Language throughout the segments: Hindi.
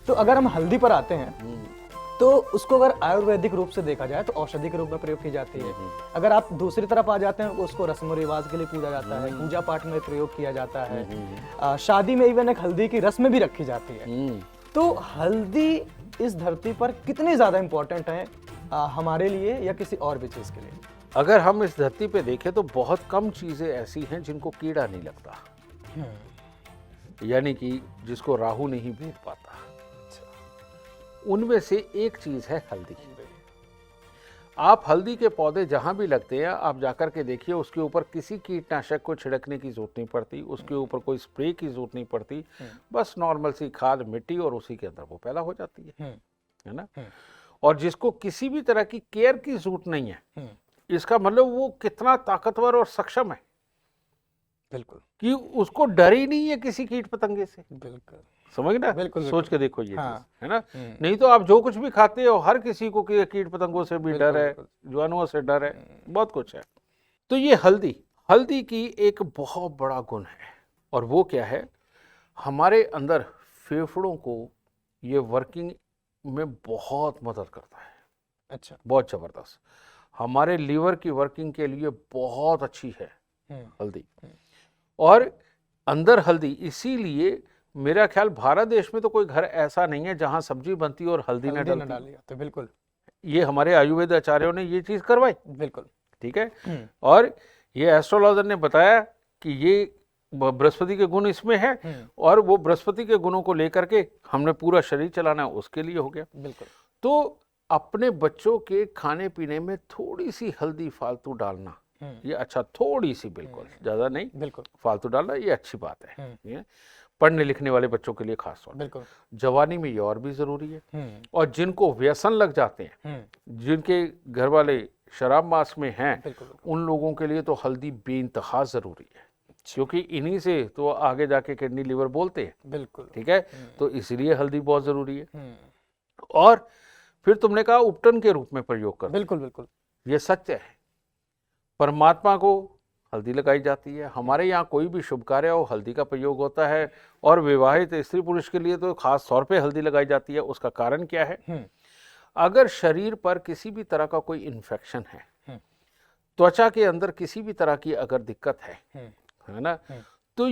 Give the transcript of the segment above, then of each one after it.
तो अगर हम हल्दी पर आते हैं तो उसको अगर आयुर्वेदिक रूप से देखा जाए तो औषधि के रूप में प्रयोग की जाती है। अगर आप दूसरी तरफ आ जाते हैं उसको रस्म और रिवाज के लिए पूजा जाता है, पूजा पाठ में प्रयोग किया जाता है, शादी में इवन एक हल्दी की रस्म भी रखी जाती है। तो हल्दी इस धरती पर कितनी ज्यादा इंपॉर्टेंट है हमारे लिए या किसी और भी चीज के लिए? अगर हम इस धरती पे देखें तो बहुत कम चीजें ऐसी हैं जिनको कीड़ा नहीं लगता, यानी कि जिसको राहु नहीं भेद पाता। उनमें से एक चीज है हल्दी। आप हल्दी के पौधे जहां भी लगते हैं आप जाकर के देखिए, उसके ऊपर किसी कीटनाशक को छिड़कने की जरूरत नहीं पड़ती, उसके ऊपर कोई स्प्रे की जरूरत नहीं पड़ती, बस नॉर्मल सी खाद मिट्टी और उसी के अंदर वो पैदा हो जाती है ना। और जिसको किसी भी तरह की केयर की जरूरत नहीं है, इसका मतलब वो कितना ताकतवर और सक्षम है। बिल्कुल, कि उसको डर ही नहीं है किसी कीट पतंगे से। बिल्कुल, समझ ना, बिल्कुल, सोच के देखो ये हाँ, चीज, है ना। नहीं तो आप जो कुछ भी खाते हो हर किसी को कीट पतंगों से भी डर है, जीवाणुओं से डर है, बहुत कुछ है। तो ये हल्दी की एक बहुत बड़ा गुण है, और वो क्या है, हमारे अंदर फेफड़ों को ये वर्किंग में बहुत मदद करता है। अच्छा, बहुत जबरदस्त। हमारे लीवर की वर्किंग के लिए बहुत अच्छी है हल्दी। और अंदर हल्दी, इसीलिए मेरा ख्याल भारत देश में तो कोई घर ऐसा नहीं है जहां सब्जी बनती और हल्दी न डाली। तो बिल्कुल, ये हमारे आयुर्वेद आचार्यों ने ये चीज करवाई। बिल्कुल, ठीक है। और ये एस्ट्रोलॉजर ने बताया कि ये बृहस्पति के गुण इसमें है, और वो बृहस्पति के गुणों को लेकर के हमने पूरा शरीर चलाना है, उसके लिए हो गया। बिल्कुल। तो अपने बच्चों के खाने पीने में थोड़ी सी हल्दी फालतू डालना ये अच्छा, थोड़ी सी, बिल्कुल ज्यादा नहीं, बिल्कुल फालतू डालना ये अच्छी बात है। ये पढ़ने लिखने वाले बच्चों के लिए खास तौर पर। बिल्कुल, जवानी में ये और भी जरूरी है। और जिनको व्यसन लग जाते हैं, जिनके घर वाले शराब मास में हैं, उन लोगों के लिए तो हल्दी बेइंतहा जरूरी है, क्योंकि इन्हीं से तो आगे जाके किडनी लिवर बोलते हैं। बिल्कुल, ठीक है। तो इसलिए हल्दी बहुत जरूरी है। और फिर तुमने कहा उपटन के रूप में प्रयोग कर, बिल्कुल, बिल्कुल, ये सत्य है। परमात्मा को हल्दी लगाई जाती है। हमारे यहाँ कोई भी शुभ कार्य हो हल्दी का प्रयोग होता है, और विवाहित स्त्री पुरुष के लिए तो खास तौर पे हल्दी लगाई जाती है। उसका कारण क्या है, अगर शरीर पर किसी भी तरह का कोई इन्फेक्शन है, त्वचा के अंदर किसी भी तरह की अगर दिक्कत है ना, तो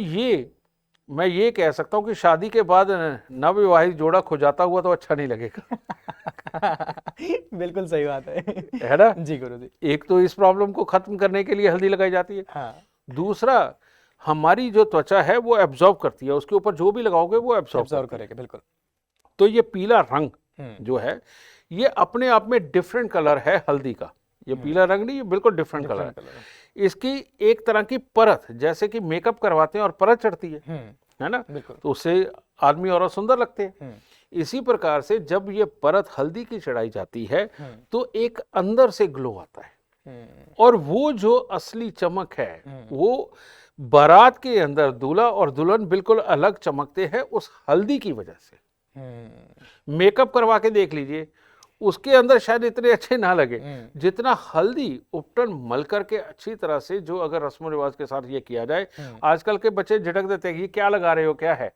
मैं ये कह सकता हूँ कि शादी के बाद नवविवाहित जोड़ा खुजाता हुआ तो अच्छा नहीं लगेगा। बिल्कुल सही बात है ना जी गुरु जी। एक तो इस प्रॉब्लम को खत्म करने के लिए हल्दी लगाई जाती है। हाँ। दूसरा, हमारी जो त्वचा है वो एब्जॉर्ब करती है, उसके ऊपर जो भी लगाओगे वो एब्जॉर्ब करेगा। बिल्कुल। तो ये पीला रंग जो है, ये अपने आप में डिफरेंट कलर है हल्दी का। ये पीला रंग नहीं, ये बिल्कुल डिफरेंट कलर है। इसकी एक तरह की परत, जैसे कि मेकअप करवाते हैं और परत चढ़ती है ना, तो उससे आदमी और सुंदर लगते हैं। इसी प्रकार से जब ये परत हल्दी की चढ़ाई जाती है तो एक अंदर से ग्लो आता है, और वो जो असली चमक है वो बारात के अंदर दूल्हा और दुल्हन बिल्कुल अलग चमकते हैं उस हल्दी की वजह से। मेकअप करवा के देख लीजिए, उसके अंदर शायद इतने अच्छे ना लगे जितना हल्दी उपटन मल करके अच्छी तरह से, जो अगर रस्म रिवाज के साथ ये किया जाए। आजकल के बच्चे झटक देते हैं, ये क्या लगा रहे हो, क्या है।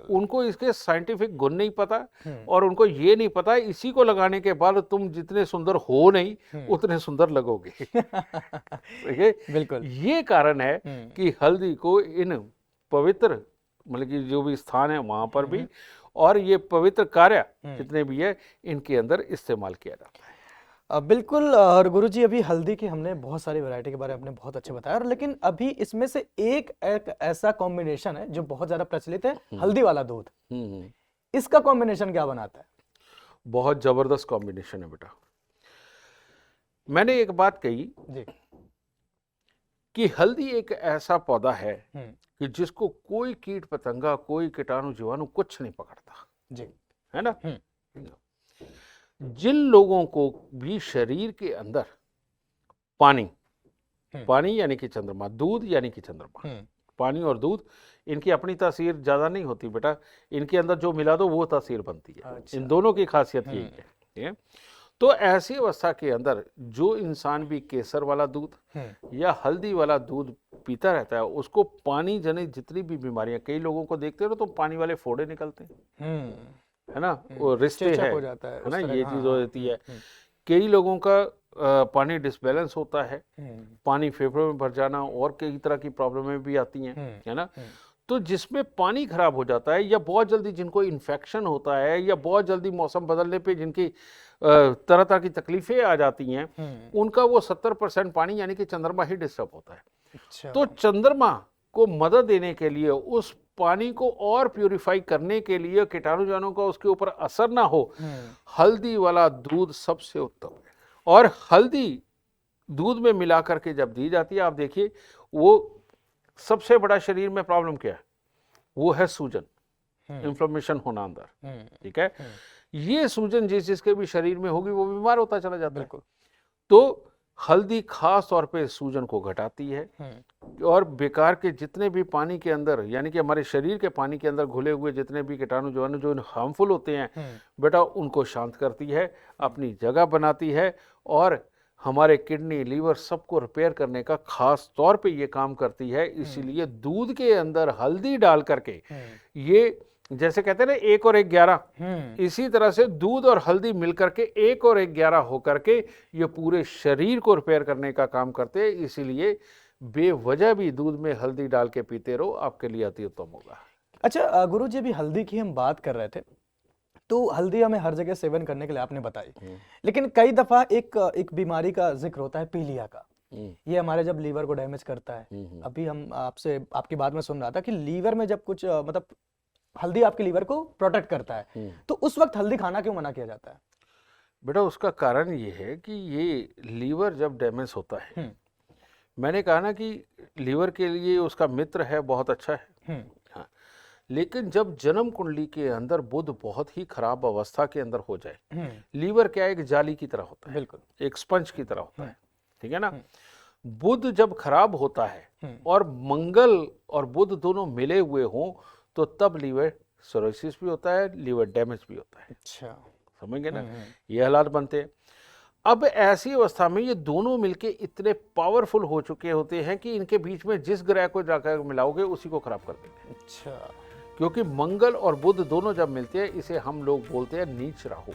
उनको इसके साइंटिफिक गुण नहीं पता, और उनको ये नहीं पता इसी को लगाने के बाद तुम जितने सुंदर हो नहीं उतने सुंदर लगोगे। बिल्कुल, ये कारण है कि हल्दी को इन पवित्र, मतलब कि जो भी स्थान है वहां पर भी, और ये पवित्र कार्य जितने भी है इनके अंदर इस्तेमाल किया जाता है। बिल्कुल। और गुरुजी, अभी हल्दी की हमने बहुत सारी वैरायटी के बारे में आपने बहुत अच्छे बताया, लेकिन अभी इसमें से एक ऐसा कॉम्बिनेशन है जो बहुत ज्यादा प्रचलित है, हल्दी वाला दूध। इसका कॉम्बिनेशन क्या बनाता है? बहुत जबरदस्त कॉम्बिनेशन है बेटा। मैंने एक बात कही जी कि हल्दी एक ऐसा पौधा है कि जिसको कोई कीट पतंगा, कोई कीटाणु जीवाणु कुछ नहीं पकड़ता जी, है ना। जिन लोगों को भी शरीर के अंदर पानी यानी कि चंद्रमा, दूध यानी कि चंद्रमा, पानी और दूध, इनकी अपनी तासीर ज्यादा नहीं होती बेटा, इनके अंदर जो मिला दो वो तासीर बनती है। अच्छा। इन दोनों की खासियत यही है। तो ऐसी अवस्था के अंदर जो इंसान भी केसर वाला दूध या हल्दी वाला दूध पीता रहता है, उसको पानी जनित जितनी भी बीमारियां, कई लोगों को देखते हो तो पानी वाले फोड़े निकलते हैं, है ना, वो रिश्ते चेचक है हो जाता है ना, उस तरह ये का, चीज हाँ, हो जाती है। कई लोगों का पानी डिसबैलेंस होता है, पानी फेफड़ों में भर जाना और कई तरह की प्रॉब्लमें भी आती हैं, है ना। तो जिसमें पानी खराब हो जाता है या बहुत जल्दी जिनको इन्फेक्शन होता है या बहुत जल्दी मौसम बदलने पे जिनकी तरह तरह की तकलीफें आ जाती हैं, उनका वो 70% पानी यानी कि चंद्रमा ही डिस्टर्ब होता है। अच्छा, तो चंद्रमा को मदद देने के लिए, उस पानी को और प्यूरिफाई करने के लिए, कीटाणु जानों का उसके ऊपर असर ना हो, हल्दी वाला दूध सबसे उत्तम है। और हल्दी दूध में मिला करके जब दी जाती है, आप देखिए वो सबसे बड़ा शरीर में प्रॉब्लम क्या है, वो है सूजन, इन्फ्लेमेशन होना अंदर, ठीक है। ये सूजन जिस जिसके भी शरीर में होगी वो बीमार होता चला जाता है। तो हल्दी खास तौर पे सूजन को घटाती है और बेकार के जितने भी पानी के अंदर यानी कि हमारे शरीर के पानी के अंदर घुले हुए जितने भी कीटाणु जो हार्मफुल होते हैं, बेटा उनको शांत करती है, अपनी जगह बनाती है और हमारे किडनी लीवर सबको रिपेयर करने का खास तौर पे ये काम करती है। इसीलिए दूध के अंदर हल्दी डाल करके, ये जैसे कहते हैं ना 1 और 1 11, इसी तरह से दूध और हल्दी मिलकर के 1 और 1 11 होकर के ये पूरे शरीर को रिपेयर करने का काम करते हैं। इसीलिए बेवजह भी दूध में हल्दी डाल के पीते रहो, आपके लिए अति उत्तम होगा। अच्छा गुरु जी, अभी हल्दी की हम बात कर रहे थे, तो हल्दी हमें हर जगह सेवन करने के लिए आपने बताई, लेकिन कई दफा एक बीमारी का जिक्र होता है पीलिया का। ये हमारे जब लीवर को डैमेज करता है। अभी हम आपसे आपकी बात में सुन रहा था कि लीवर में जब कुछ मतलब हल्दी आपके लीवर को प्रोटेक्ट करता है, तो उस वक्त हल्दी खाना क्यों मना किया जाता है? बेटा उसका कारण ये है कि ये लीवर जब डैमेज होता है, मैंने कहा ना कि लीवर के लिए उसका मित्र है, बहुत अच्छा है, हाँ, लेकिन जब जन्म कुंडली के अंदर बुध बहुत ही खराब अवस्था के अंदर हो जाए, लीवर क्या एक जाली की तरह होता है, बिल्कुल एक स्पंज की तरह होता है, ठीक है ना। बुध जब खराब होता है और मंगल और बुध दोनों मिले हुए हों, तो तब लीवर सिरोसिस भी होता है, लीवर डैमेज भी होता है। अच्छा, समझ गए ना, ये हालात बनते हैं। अब ऐसी अवस्था में ये दोनों मिलके इतने पावरफुल हो चुके होते हैं कि इनके बीच में जिस ग्रह को जाकर मिलाओगे उसी को खराब कर देंगे। अच्छा, क्योंकि मंगल और बुध दोनों जब मिलते हैं, इसे हम लोग बोलते हैं नीच राहु,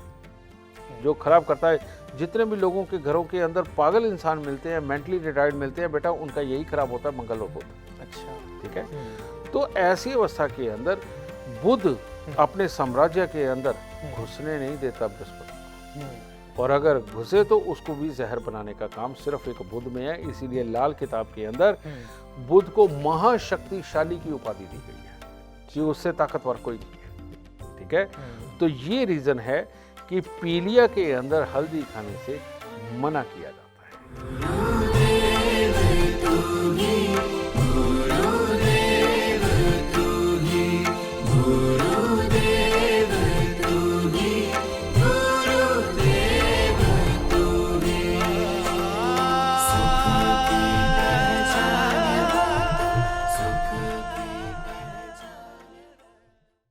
जो खराब करता है। जितने भी लोगों के घरों के अंदर पागल इंसान मिलते हैं, मेंटली रिटायर्ड मिलते हैं, बेटा उनका यही खराब होता है, मंगल और बुध। अच्छा, ठीक है। तो ऐसी अवस्था के अंदर बुध अपने साम्राज्य के अंदर घुसने नहीं देता बृहस्पति, और अगर घुसे तो उसको भी जहर बनाने का काम सिर्फ एक बुध में है। इसीलिए लाल किताब के अंदर बुध को महाशक्तिशाली की उपाधि दी गई है कि उससे ताकतवर कोई नहीं है, ठीक है। तो ये रीजन है कि पीलिया के अंदर हल्दी खाने से मना किया जाता है।